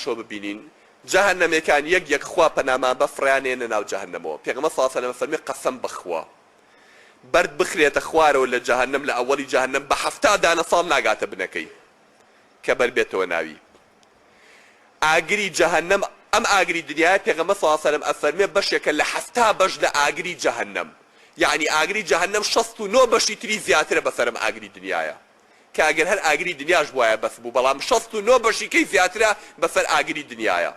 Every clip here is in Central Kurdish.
باشەوە ببینین جەهەنەمێکان یەک خوا پەنامان بەفڕیانێنە ناو جەهەنەمەوە پێغەمبەر صلی الله علیه و سلم فەرمی قەسەم بخوا بەرد بخرێتە خوارەوە لە جەهەنەم لە ئەوەڵی جەهەنەم بە 70 دانە ساڵ ناگاتە بنەکەی کە بەر بێتەوە ناوی ئاگری جەهەنەم ئەم ئاگری دنیای پێغەمبەر صلی الله علیه و سلم ئەفەرمێ بەشێکە لە 70 بەش لە ئاگری جەهەنەم یعنی ئاگری جەهەنەم 69 بەشی تری زیاترە بەسەرم ئاگری دنیایە کە ئەگەر هەر ئاگری دنیاش بوایە بەس بوو بەڵام 69 بەشی کەی زیاترە بەسەر ئاگری دنیایە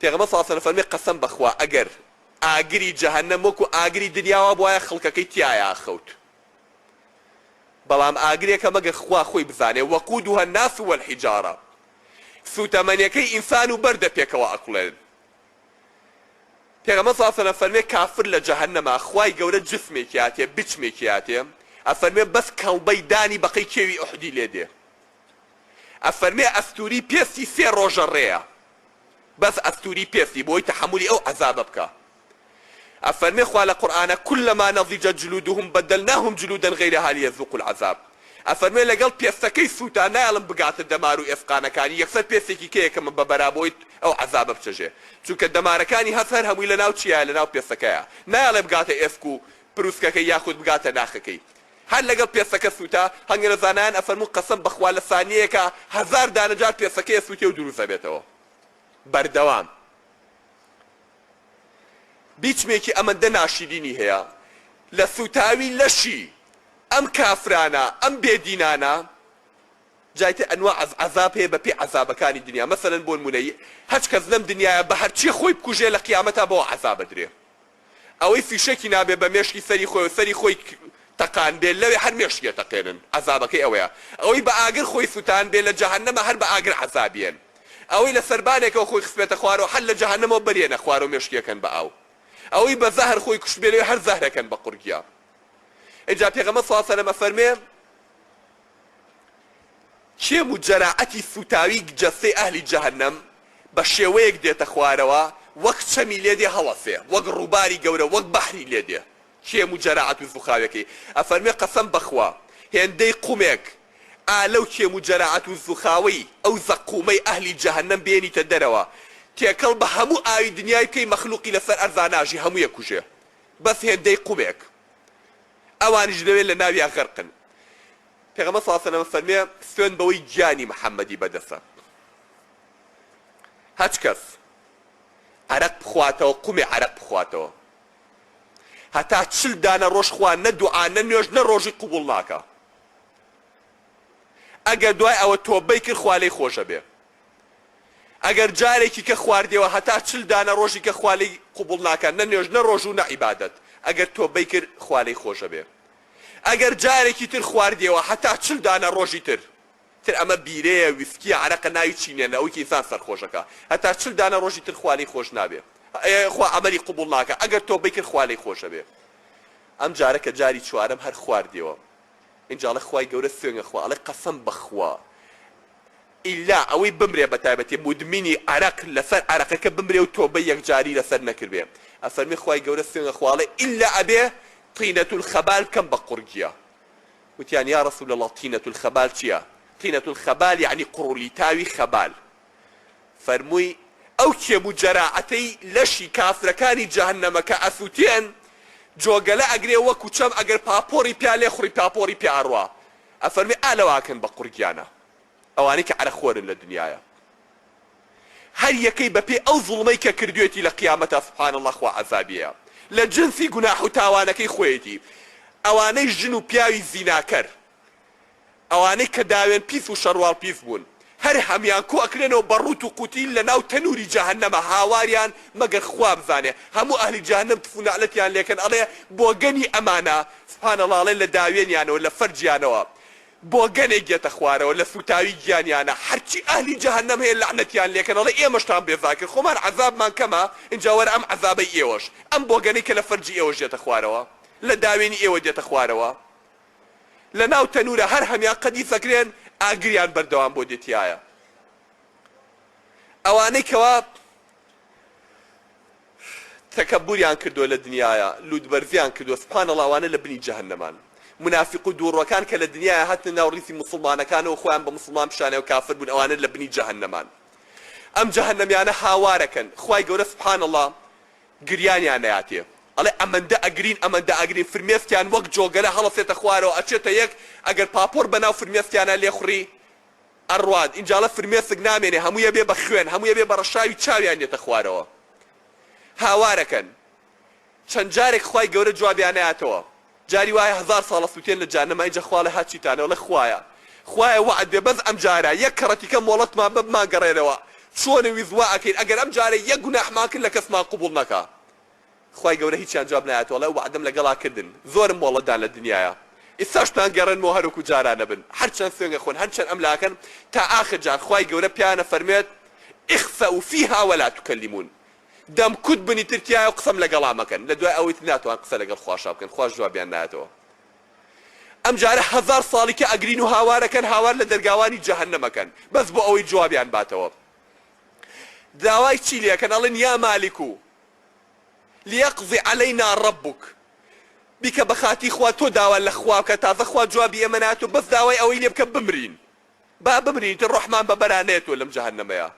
پێغەمبەر صلی الله علیه و سلم فەرمێ قەسەم بخوا ئەگەر ئاگری جەهەنەم وەکو ئاگری دنیاوە بوایە خەڵکەکەی تایە خەوت بەڵام ئاگرێکە مەگەر خوا خۆی بزانێ وەقودها الناس والحجارە سوتەمەنیەکەی ئینسان و بەردە پێکەوە ئەقڵێن پێغەمبەر صلی الله علیه و سلم فەرمێ کافر لە جەهەنەما خوای گەورە جسمێکی هاتێ بچمێکی هاتێ ئەفەرمێ بەس کەڵبەی دانی بەقەی کێوی ئوحدی لێ دێ ئەفەرمێ ئەستوری پێستی 3 ڕۆژە ڕێیە بەس ئەستوری پێستی بۆی تەحملی ئەو عەزابە بکە ئەفەرمێ خوا لە قورئانە كلما نضجت جلودهم بدلناهم جلودا غيرها ليذوقوا العذاب ئەفەرمێ لەگەڵ پێستەکەی سووتان نایڵم بگاتە دەمار و ئێسقانەکانی یەکسەر پێستێکی کەیەکە من بەبەرابۆی ئەو عەزابە بچەژێ چونکە دەمارەکانی هەر هەمووی لەناو چیایە لەناو پێستەکەیە نایڵێ بگاتە ئێسک و پرووسکەکەی یاخود بگاتە ناخەکەی هەر لەگەڵ پێستەکە سووتە هەنگێرە زانایان ئەفەرموو قەسەم بەخوا لە ثانیەیەکە 1000 دانەجار پێستەکەی سووتێ و دروست دەبێتەوە بەردەوام بیچمێکی ئەمەندە ناشیرینی هەیە لە سوتاوی لەشی ئەم کافرانە ئەم بێدینانە جایتە ئەنواع عەزاب هەیە بە پێی عەزابەکانی دنیا مەسەلەن بۆ نمونەی هەچ کەس لەم دنیایە بە هەرچی خۆی بکوژێ لە قیامەتە بەوە عەزابە درێ ئەوەی فیشەکی نابێ بە مێشکی سەری خۆی و سەری خۆی تەقان بێ لەوێ هەر مێشکێ تەقێنن عەزابەکەی ئەوەیە ئەوەی بە ئاگر خۆی سوتان بێ لە جەهەنەمە هەر بە ئاگر عەزابیێن ئەوەی لە سەربانێکەوە خۆی خستبێتە خوارەوە هەر لە جەهەنەمەوە بەرێنە خوارە و مێشکێکەن بە ئاو ئەوەی بە زەهر خۆی کوشت بێ لەوێ هەر زەهرەکەن بە قورگیا ئینجا پێغەمبەر صلی الله علیه و سلم فەرمێ کێم و جەراعەتی سوتاوی جەستەی ئەهلی جەهەنەم بە شێوەیەک دێتە خوارەوە وەک چەمی لێ دێ هەڵەسێ وەک ڕووباری گەورە وەک بەحری لێ دێ کێم و جەراعەت و زوخاوەکەی ئەفەرمێ قەسەم بەخوا هێندەی قومێک ئالەو کێم و جەراعەت و زوخاوەی ئەو زەقومەی ئەهلی جەهەنەم بێنیتە دەرەوە تێکەڵ بە هەموو ئاوی دنیای بکەی مەخلوقی لەسەر ئەرزا ناژی هەموویە کوژێ بەس هێندەی قومێک ئەوانیش دەوێت لە ناویان غەرقن پێغەمبەر صلی الله علیه و سلم فەرمێ سوێن بەوەی گیانی محەممەدی بەدەستە هەچ کەس عەرەق بخواتەوە قومی عەرەق بخواتەوە هەتا 40 دانە ڕۆژ خوا نە دوعا نە نوێژ نە ڕۆژی قوبوڵ ناکە ئەگەر دوای ئەوە تۆبەی کرد خوا لێی خۆشە بێ ئەگەر جارێکی کە خواردەوە هەتا 40 دانە ڕۆژی کە خوا لێی قوبوڵ ناکە نە نوێژ نە ڕۆژ و نە عیبادەت ئەگەر تۆبەی کرد خوا لێی خۆشە بێ ئەگەر جارێکی تر خواردەوە هەتا 40 دانە ڕۆژی تر ئەمە بیرەیە ویسکی عەرەقە ناوی چینێنە ئەوەی کە ئینسان سەرخۆشەکە هەتا 40 دانە ڕۆژی تر خوا لێی خۆش نابێ خوا عەمەلی قوبوڵ ناکە ئەگەر تۆبەی کرد خوا لێی خۆشە بێ ئەم جارەکە جاری چوارەم هەر خواردەوە ئینجاڵە خوای گەورە سوێنە خوا ئەڵێ قەسەم بەخوا ئیلا ئەوەی بمرێ بە تایبەتی مودمینی عەرەق لەسەر عەرەقەکە بمرێ و تۆبەی یەکجاری لەسەر نەکردبێ ئەفەرمێ خوای گەورە سوێنە خوا ئەڵێ ئیلا ئەبێ طینەة الخەبال بکەم بە قورگیا وتیان یا رسول الله طینەة الخەبال چییە طینەة الخەبال یعنی قڕولی تاوی خەبال فەرمووی ئەو کێم و جەراعەتەی لەشی کافرەکانی جەهەنەمە کە ئەسووتێن جۆگەلە ئەگرێ وەکو چەم ئەگەر پاپۆری پیا لێ خوڕی پاپۆری پیا ئەڕوا ئەفەرمێ ئالەواکەن بە قورگیانە ئەوانەی کە عەرەق خۆرن لە دنیایە هەر یەکەی بەپێ ئەو زوڵمەی کە کردوێتی لە قیامەتە سوبحان الله خوا عەزابیە لە جنسی گوناح و تاوانەکەی خۆیەتی ئەوانەی ژن و پیاوی زیناکەر ئەوانەی کە داوێن پیس و شەڕواڵ پیس بوون هەر هەمیان کۆ ئەکرێنەوە بە ڕوت و قوتیل لە ناو تەنووری جەهەنەمە هاواریان مەگەر خوا بزانێ هەموو ئەهلی جەهەنەم تف و نەعلەتیان لێکەن ئەڵێ بۆ گەنی ئەمانە سوبحان الله ئەڵێ لە داوێنیانەوە لە فەرجیانەوە بۆ گەنێک گێتە خوارەوە لە سوتاوی گیانیانە هەرچی ئەهلی جەهەنەم هەیە لەعنەتیان لێکەن ئەڵێ ئێمەشتان بێزار کرد خۆمان عەزابمان کەمە ئینجا وەرە ئەم عەزابەی ئێوەش ئەم بۆ گەنەی کە لە فەرجی ئێوەش دێتە خوارەوە لە داوێنی ئێوە دێتە خوارەوە لە ناو تەنورە هەر هەمیان قەدی سەکرێن ئاگریان بەردەوام بۆ دێتیایە ئەوانەی کەوا تەکەبوریان کردووە لە دنیایە لوودبەرزیان کردووە سوبحان الله ئەوانە لە بنی جەهەنەمان منافق و دووڕوەکان کە لە دنیایە هاتنە ناو ڕیسی موسڵمانەکانەوە خۆیان بە موسڵمان پیشانێ و کافر بوون ئەوانە لە بنی جەهەنەمان ئەم جەهەنەمیانە هاوارەکەن خوای گەورە سبحان الله گریانیان نەهاتێ ئەڵێ ئەمەندە ئەگرین ئەمەندە ئەگرین فرمێسکیان وەک جۆگەلە هەڵەسێتە خوارەوە ئەچێتە یەک ئەگەر پاپۆر بەناو فرمێسکیانە لێخوڕی ئەڕوات ئینجاڵە فرمێسک نامێنێ هەموویە بێ بە خوێن هەموویە بێ بە ڕەشاوی چاویان دێتە خوارەوە هاوارەکەن چەند جارێک خوای گەورە جوابیان نەهاتەوە جاری وایە 1000 ساڵە سووتێن لە جانەمە ئینجا خوا لە هاچیتانەوە لە خوایە خوایە وعد بێ بەس ئەم جارە یەک کەڕەتیکە مۆڵەتمان بمان گەڕێنەوە چۆنە ویزوا ئەکەین ئەگەر ئەم جارە یەک گوناحمان کرد لە کەسمان قبوڵ نەکا خوای گەورە هیچیان جواب نایەتەوە لە وعدەم لەگەڵا کردن زۆرم مۆڵەتدان لە دنیایە ئێستاشتان گەڕێنمەوە هەروەکو جارانە بن هەرچەند سوێنگە خۆن هەرچەند ئەملاکەن تا ئاخر جار خوای گەورە پیانە فەرمێت اخسەئوا فیها ولا تکەلیمون دەمکوت بنی ترکیایە و قسەم لەگەڵا مەکەن لە دوای ئەوەی ناتوان قسە لەگەڵ خواشا بکەن خواش جوابیان نایەتەوە ئەم جارە 1000 ساڵی کە ئەگرین و هاوارەکەن هاوار لە دەرگاوانی جەهەنەمەکەن بەس بۆ ئەوەی جوابیان باتەوە داوای چی لێکەن ئەڵێن یا مالیکو لیەقضی عەلەینا ڕەبوک بیکە بە خاتی خوا تۆ داوا لە خوا بکە تازە خوا جوابی ئێمە ناتوە بەس داوای ئەوەی لێ بکە بمرین با بمرین تر ڕەحمان بەبەرانێتەوە لەم جەهەنەمەیە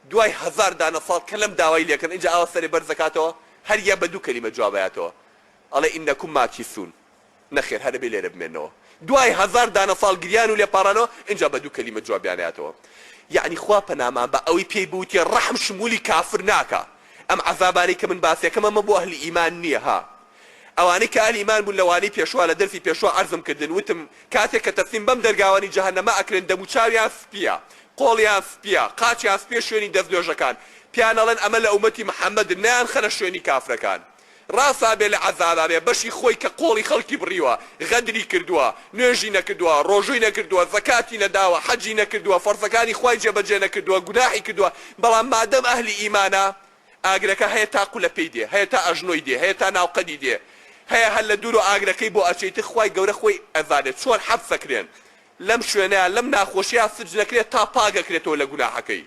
دوای 1000 دانە ساڵ کە لەم داوای لێکەن اینجا ئاوا سەرێ بەرزەکاتەوە هەر یە بە دوو کەلیمە جوابایەتەوە ئەڵێ ئینەکوم ماکیسون نەخێر هەرە بێ لێرە بمێنەوە دوای 1000 دانە ساڵ گریان و لێپاڕانەوە اینجا بە دوو کەلیمە جوابیانەیەتەوە یعنی خوا پەنامان بە ئەوەی پێی بوتێ ڕەحم شمولی کافر ناکە ئەم عەزابانەی کە من باسیەکەم ئەمە بۆ ئەهلی ئیمان نییە ها ئەوانەی کە ئەهلی ئیمان بوون لەوانەی پێشوا لە دەرسی پێشوا عەرزم کردن وتم کاتێک کە تەسلیم بەم دەرگاوانی جەهەنەمە ئەکرێن دەموچاویان سپیە قۆڵیان سپیە قاچیان سپیە شوێنی دەستنوێژەکان پیان ئەڵێن ئەمە لە ئومەتی محەممەد نیان خەنە شوێنی کافرەکان ڕاستا بێ لە عەزابا بێ بەشی خۆی کە قۆڵی خەڵکی بڕیوە غەدری کردووە نوێژی نەکردووە ڕۆژووی نەکردووە زەکاتی نەداوە حەجی نەکردووە فەرزەکانی خوای جێبەجێ نەکردووە گوناحی کردووە بەڵام مادەم ئەهلی ئیمانە ئاگرەکە هەیە تا قولە پێی دێ هەیە تا ئەژنۆی دێ هەیە تا ناوقەدی دێ هەیە هەر لە دوور و ئاگرەکەی بۆ ئەچێتە خوای گەورە خۆی ئەزانێت چۆن حەبسەکرێن لەم شوێنەیە لەم ناخۆشیە سرج نەکرێت تا پاگەکرێتەوە لە گوناحەکەی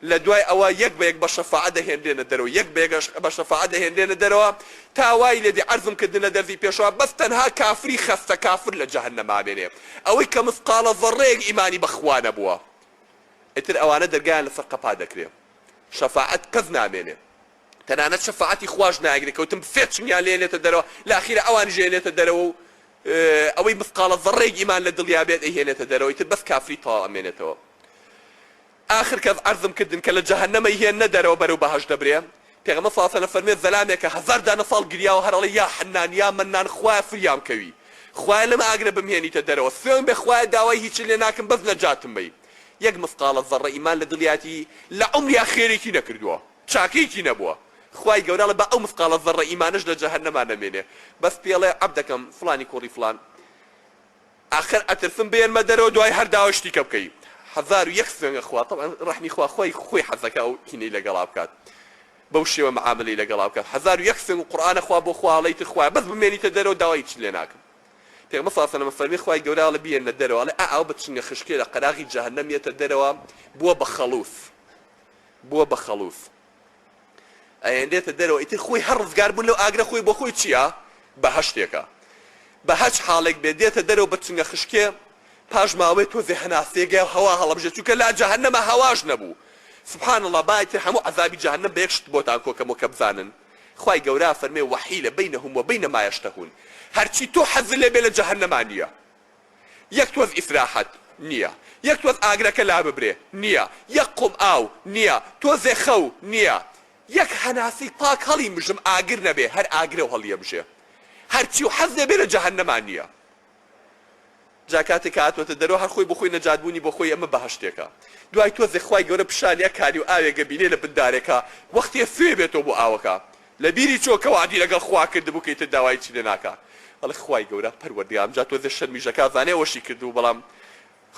لە دوای ئەوە یەک بە یەک بە شەفاعەت دەهێنرێنە دەرەوە یەک بە یەک بە شەفاعەت دەهێنرێنە دەرەوە تا وای لێدی عەرزم کردنە دەرزی پێشەوە بەس تەنها کافری خەستە کافر لە جەهەنەما بێنێ ئەوەی کە مثقالە ذەڕەیەک ئیمانی بەخوا نەبووە ئیتر ئەوانە دەرگایان لەسەر قەپا دەکرێ شەفاعەت کەس نامێنێ تەنانەت شەفاعەتی خواش ناگرێ کەوتم فێت چنیان لێنێتە دەرەوە لەئاخیرە ئەوان ژێنێتە دەرەوە و ئەوەی مثقالە ذەڕەیەک ئیمان لە دڵیا بێت ئەیهێنێتە دەرەوە ئیتر بەس کافری تەواو ئەمێنێتەوە آخر کەس عەرزم کردن کە لە جەهەنەمە هێننە دەرەوە بەرەو بەهەشت دەبرێ پێغەمبەر صلی الله علیه و سلم فەرمێت زەلامێکە 1000 دانە ساڵ گریاوە هەر ئەڵێ یا حەنان یا مەنان خوایە فریام کەوی خوایە لەمە ئاگرە بمهێنیتە دەرەوە سوێن بێ خوایە داوای هیچ لێ ناکەم بەس نەجاتم بی یەک مثقالە ذەڕە ئیمان لە دڵیاتی لە عومریا خێرێکی نەکردووە چاکەیەکی نەبووە خوای گەورە بە ئەو مثقالە ذەڕە ئیمانش لە جەهەنەما نەمێنێ بەس پێڵێ عەبدەکەم فڵانی کوڕی فڵان آخر ئەترسم بێنمە دەرەوە دوای هەر داوای شتێکە بکەی 1001 سوێنگە خوا طبعا ڕەحمی خوا خۆی حەزەکە ئەو کینەی لەگەڵا بکات بەو شێوە معاملەی لەگەڵا بکات 1001 سوێنگ و قورئانە خوا بۆ خوا هەڵەیتر خوایە بەس بمێنیتە دەرەوە داوای هیچ لێ ناکەم پێغەمبەر صلی الله علیه و سلم فەرمی خوای گەورە هەڵە بێنە دەرەوە ئەڵێ ئەو بە چنگە خشکێ لە قەراغی جەهەنەم یێتە دەرەوە بووە بە خەڵووس ئەیەندێتە دەرەوە ئیتر خۆی هەر ڕزگار بوون لەو ئاگرە خۆی بۆ خۆی چییە بەهەشتێکە بە هەچ حاڵێک بێ دێتە دەرەوە بە چنگە خشکێ پاش ماوەی تۆزێ هەناسێگە هەوا هەڵەبژێت چونکە لا جەهەنەمە هەواش نەبوو سبحان الله بايتر هەموو عەذابی جەهەنەم بە یەک شت بۆتان کۆکەمەوە کە بزانن خوای گەورە فەرمێ وەحیلە بەینەهم وبەینە ما یەشتەهون هەرچی تۆ حەز لێ بێ لە جەهەنەما نییە یەک تۆز ئیسراحەت نییە یەک تۆز ئاگرەکە لا ببرێ نییە یەک قوم ئاو نییە تۆزێ خەو نییە یەک هەناسی پاک هەڵی مژم ئاگر نەبێ هەر ئاگرە و هەڵیە بژێ هەرچی و حەز لێ بێ لە جەهەنەما نییە جا کاتێک هاتوۆتە دەرەوە هەر خۆی بۆ خۆی نەجاتبوونی بۆ خۆی ئەمە بەهەشتێکە دوای تۆزێ خوای گەورە پیشانیە کاری و ئاوێگە بینێ لە بندارێکە وەختێ فێ بێتەوە بۆ ئاوەکە لە بیری چۆکە وعدی لەگەڵ خوا کرد بوو کەیتر داوای چی لێ ناکە ئەڵێ خوای گەورە پەروەردگارم جا تۆزێ شەرمیژەکە زانێ وەشی کردو بەڵام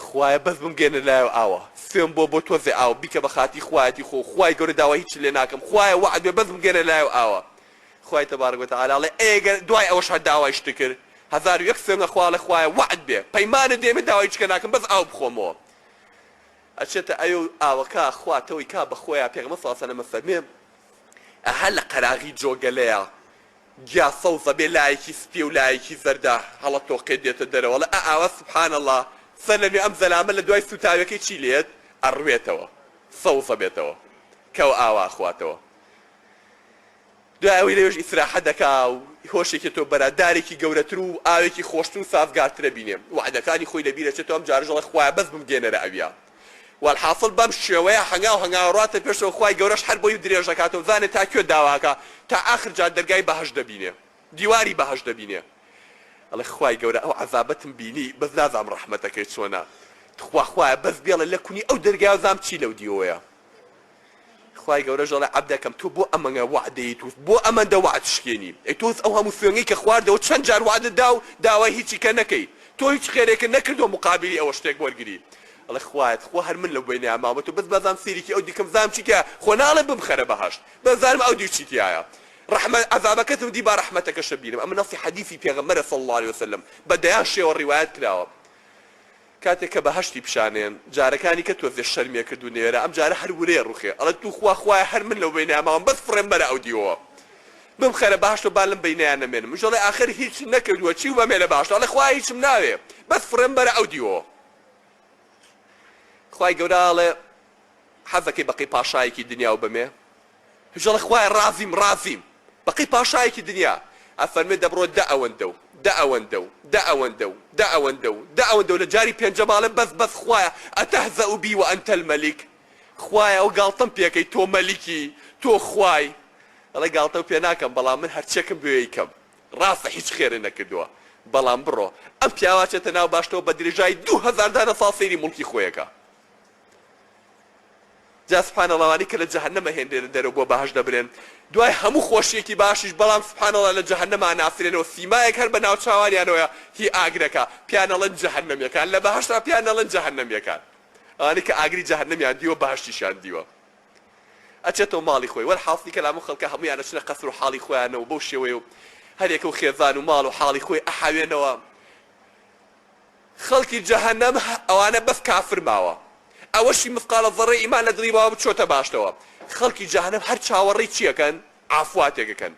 خوایە بەس بمگێنە لایەوە ئاوە سوێن بۆ تۆزێ ئاو بیکە بە خاتی خوایەتی خۆ خوای گەورە داوای هیچ لێ ناکەم خوایە وعد بێ بەس بمگێنە لایەوە ئاوە خوای تەبارەک وتەعالا ئەڵێ ئێگەر دوای ئەوەش هەر داوای شت کرد 1001 سوێنگە خوا لە خوایە وعد بێ پەیمانە دێمە داوای چکە ناکەم بەس ئاو بخۆمەوە ئەچێتە ئەو ئاوەکە خواتەوەی کا بە خۆیان پێغەمبەر صلی الله علیه و سلم فەرمێ ئەها لە قەراغی جۆگەلەیە گیا سەوزە بێ لایەکی سپی و لایەکی زەردە هەڵە تۆقێ دێتە دەرەوە لە ئاوە سبحان الله سەر لەنوێ ئەم زەلامە لە دوای سوتاوەکەی چی لێت ئەڕوێتەوە سەوزە بێتەوە کەو ئاوا خواتەوە دوای ئەوەی لەوێش ئیسراحە دەکا و هۆشێکی تۆ بەرادارێکی گەورەتر و ئاوێکی خۆشتر و سازگارترە بینێ وعدەکانی خۆی لەبیرەچێتەوە ئەم جارە ژەڵە خوایە بەس بمگێنەرە ئەویا والحاصل بەم شێوەیە هەنگاوڕاتە پێشەوە خوای گەورەش هەر بۆی درێژ دەکاتەوە زانێت تا کوێ داواکە تا ئاخر جا دەرگای بەهەشت دەبینێ دیواری بەهەشت دەبینێ ئەڵێ خوای گەورە ئەو عەزابەتم بینی بەس نازام ڕەحمەتەکەی چۆنە خوا خوایە بەس بێڵە لە کونی ئەو دەرگای زام چی لەو دیوەیە خوای گەورە ژەڵێ عەبدەکەم تۆ بۆ ئەمەنگە وعدەیت و بۆ ئەمەندە وعد شکێنی ئەی تۆ ئەو هەموو سوێنگەی کە خواردەوە چەند جار وعدت دا و داوای هیچی کە نەکەی تۆ هیچ خێرێکە نەکردەوە مقابلی ئەوە شتێک وەرگری ئەڵێ خوایەت خۆ هەر من لەو بینەیە ماوە تۆ بەس بەزانم سیرێکی ئەو دیکەم زانم چیتیایە خۆ ناڵێ بمخەرە بەهەشت بەزانم ئەو دی چیتیایە ڕەحمەت عەزابەکەتم دی با ڕەحمەتەکەشە بینم ئەمە نەسی حەدیثی پێغەمبەرە صلی الله علیه وسلم بەدەیان شێوە ڕیوایەت کراوە کاتێک کە بەهەشتی پیشانێن جارەکانی کە تۆ زێ شەرمیە کردو نێرە ئەم جارە هەر ورێ ڕوخێ ئەڵێ تو خوایە هەر من لەو بینەیە ماوەم بەس فڕێم بەرە ئەو دیوەوە بمخەرە بەهەشت و با لەم بینەیان نەمێنم من ژەڵێ ئاخر هیچ نەکردووە چی وەمێ لە بەهەشت ئەڵێ خوای هیچم ناوێ بەس فڕێم بەرە ئەو دیوەوە خوای گەورە ئەڵێ حەزەکەی بەقی پاشایەکی دنیا و بمێ ژەڵێ خوای ڕازیم بەقی پاشایەکی دنیا ئەفەرمێ دەبڕۆ دە ئەوەندە و لە جاری پێنجەماڵە بەس خوایە ئەتەهزەء بی وأنت المەلیک خوایە ئەو گاڵتەم پێکەی تۆ مەلیکی تۆ خوای ئەڵێ گاڵتە پێ ناکەم بەڵام من هەرچێکم بوێ یکەم ڕاستە هیچ خێرە نەکردووە بەڵام بڕۆ ئەم پیاوە چێتە ناو باشتەوە بە درێژای 2000 دانە ساڵ سەیری موڵکی خۆیەکە جا سبحانەڵڵەوانی کە لە جەهەنەمە هێندێنە دەرەوە بۆ بەهەشت دەبرێن دوای هەموو خۆشیەکی باشیش بەڵام سبحانەڵڵا لە جەهەنەما ناسرێنەوە سیمایەک هەر بە ناو چاوانیانەوەیە هی ئاگرەکە پیان ئەڵێن جەهەنەمیەکان لە بەهەشتا پیان ئەڵێن جەهەنەمیەکان ئەوانەی کە ئاگری جەهەنەمیان دیوە بەهەشتیشان دیوە ئەچێتەوە ماڵی خۆی وەرحاڵی کە لامە خەڵکە هەموویانە چنە قەسر و حاڵی خۆیانەوە بەو شێوەیە و هەرێکە و خێزان و ماڵ و حاڵی خۆی ئەحاوێنەوە خەڵکی جەهەنەم ئەوانە بەس کافر ماوە ئەوەشی مثقالە ذەڕەی ئیمان لە دڵی ماوە بچۆتە باشتەوە خەڵکی جەهەنەم هەر چاوەڕێی چیەکەن عافواتێکەکەن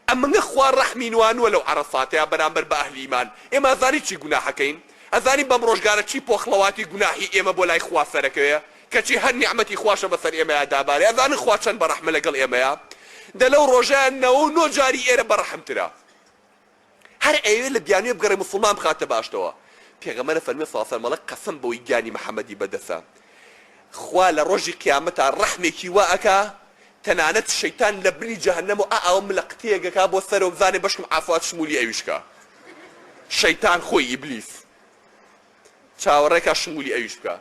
ئەمەنگە خوا ڕەحمی نوانووە لەو عەرەفاتەیە بەرامبەر بە ئەهلی ئیمان ئێمە ئەزانی چی گوناحەکەین ئەزانین بەم ڕۆژگارە چی پۆخڵەواتی گوناحی ئێمە بۆ لای خوا سەرەکەوێ کەچی هەر نیعمەتی خواشە بەسەر ئێمەیە دابارێ ئەزانن خوا چەند بەڕەحمە لەگەڵ ئێمەیە دە لەو ڕۆژەیە 99 جاری ئێرە بەڕەحمترە هەر ئەوێ لە بیانوێ بگەڕێ موسڵمان بخاتە باشتەوە پێغەمبەر فەرمێ صلی الله علیه و سلم قەسەم بەوەی گیانی محەممەدی بەدەسە خوا لە ڕۆژی قیامەتە ڕەحمێکی وا ئەکا تەنانەت شەیتان لە بنی جەهەنەم و ئەوە ملەقتەیەکەکا بۆ سەرەوە بزانێ بەشکم عافوات شمولی ئەویشکە شەیتان خۆی ئیبلیس چاوەڕێکا شمولی ئەویش بکە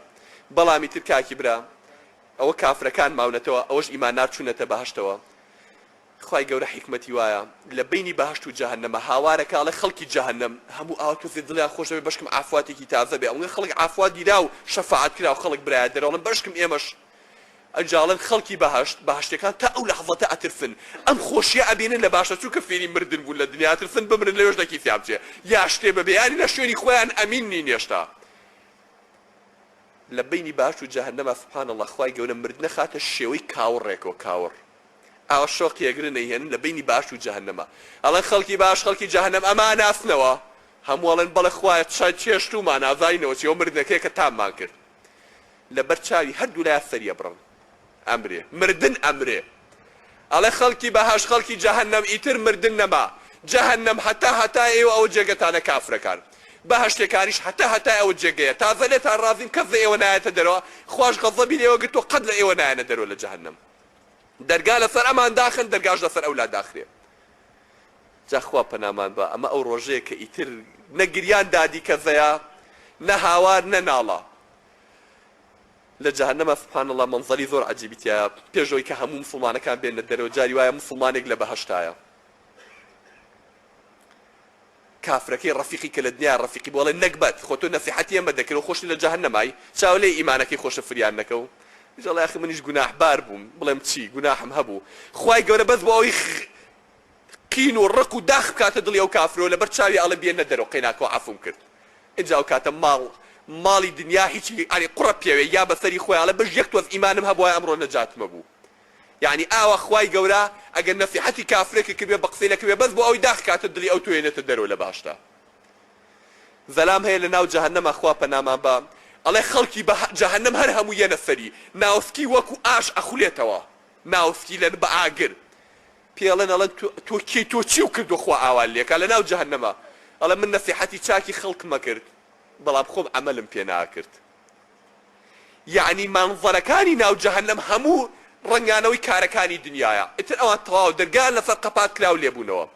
بەڵامی تر کاکی برا ئەوە کافرەکان ماونەتەوە ئەوەش ئیمانار چوونەتە بەهەشتەوە خوای گەورە حیکمەتی وایە لە بینی بەهەشت و جەهەنەمە هاوارەکە ئەڵێ خەڵکی جەهەنەم هەموو ئاوا تۆزێ دڵیان خۆش دەبێ بەشکم عافواتێکی تازە بێ ئەوەی خەڵک عافوات دیرا و شەفاعەت کرا و خەڵک برایە دەرەوەڵن بەشکم ئێمەش ئەنجاڵن خەڵکی بەهەشت بەهەشتەکان تا ئەو لەحظەتە ئەترسن ئەم خۆشیە ئەبینن لە باشە چووکە فێری مردن بوون لە دنیا ئەترسن بمرن لەوێش دەکیفیا بچێ یا شتێ بەبێ یانی لە شوێنی خۆیان ئەمین نین هێشتا لە بینی باشت و جەهەنەمە سبحانەڵڵا خوای گەورە مردنە خاتە شێوەی کاوڕێکەوە کاوڕ ئاوا شۆقی ئەگرن نەیهێنن لە بینی باش و جەهەنەمە ئەڵێن خەڵکی باش خەڵکی جەهەنەم ئەمان ناسنەوە هەموو ئەڵێن بەڵێ خوایە چێشتومان ئازاینەوە چی ئەو مردنەکەی کە تاممان کرد لەبەر چاوی هەردوو لای سەریە بڕن ئەمرێ مردن ئەمرێ ئەڵێ خەڵکی بەهاش خەڵکی جەهەنەم ئیتر مردن نەما جەهەنەم هەتا ئێوە ئەو جێگەتانە کافرەکان بەهەشتەکانیش هەتا ئەوە جێگەیە تازە لێتان ڕازیم کەس لە ئێوە نایەتە دەرەوە خوش غەزەبی لێوە گرتووە قەت لە ئێوە نایەنە دەرەوە لە جەهەنەم دەرگا لەسەر ئەمان داخن دەرگاش لەسەر ئەولا داخرێ جا خوا پەنامان بە ئەمە ئەو ڕۆژەیە کە ئیتر نەگریان دادی کەزەیە نە هاوار نە ناڵە لە جەهەنەمە سبحانەڵڵا مەنزەری زۆر عەجیبی تایە پێشەوەی کە هەموو موسڵمانەکان بێنە دەرەوە جاری وایە موسڵمانێک لە بەهەشتایە کافرەکەی ڕەفیقی کە لە دنیا ڕەفیقی بۆڵێ نەکبەت خۆ تۆ نەسیحەتی ئەمە دەکرد و خۆشی لە جەهەنەمای چاو لێ ئیمانەکەی خۆشە فریان نەکەو جەڵێ ئاخی منیش گوناحبار بووم بڵێم چی گوناحم هەبوو خوای گەورە بەس بۆ ئەوەی قین و ڕق و داخ بکاتە دڵی ئەو کافرەوە لەبەر چاوی ئەڵێ بێنە دەرەوە قەیناکەوە عەفوم کرد اینجا ئەو کاتە ماڵی دنیا هیچی ئەنی قوڕە پێوێ یا بەسەری خۆی ئەڵێ بەش یەک تۆز ئیمانم هەبووە ئەمڕۆ نەجاتمە بوو یعنی ئاوا خوای گەورە ئەگەر نەسیحەتی کافرێکی کردوێ بە قسەی نەکردوێ بەس بۆ ئەوەی داخ کاتە دڵی ئەو توێنێتە دەرەوە لە باشتە زەلام هەیە لە ناو جەهەنەمە خوا پەنامان بە ئەڵێ خەڵکی بە جەهەنەم هەر هەموو یە نەفەری ناوفتی وەکو ئاش ئەخولێتەوە ناوفتی لەن بە ئاگر پێڵێن ئەڵێن تۆ کێی تۆ چی و کردو خوا ئاوان لێکا لە ناو جەهەنەمە ئەڵێ من نەسیحەتی چاکی خەڵکمە کرد بەڵام خۆم عەمەلم پێ ناکرد یعنی مانزەرەکانی ناو جەهەنەم هەموو ڕەنگانەوەی کارەکانی دنیاە ئیتر ئەوان تەواو دەرگان لەسەر قەپات کراو لێبوونەوە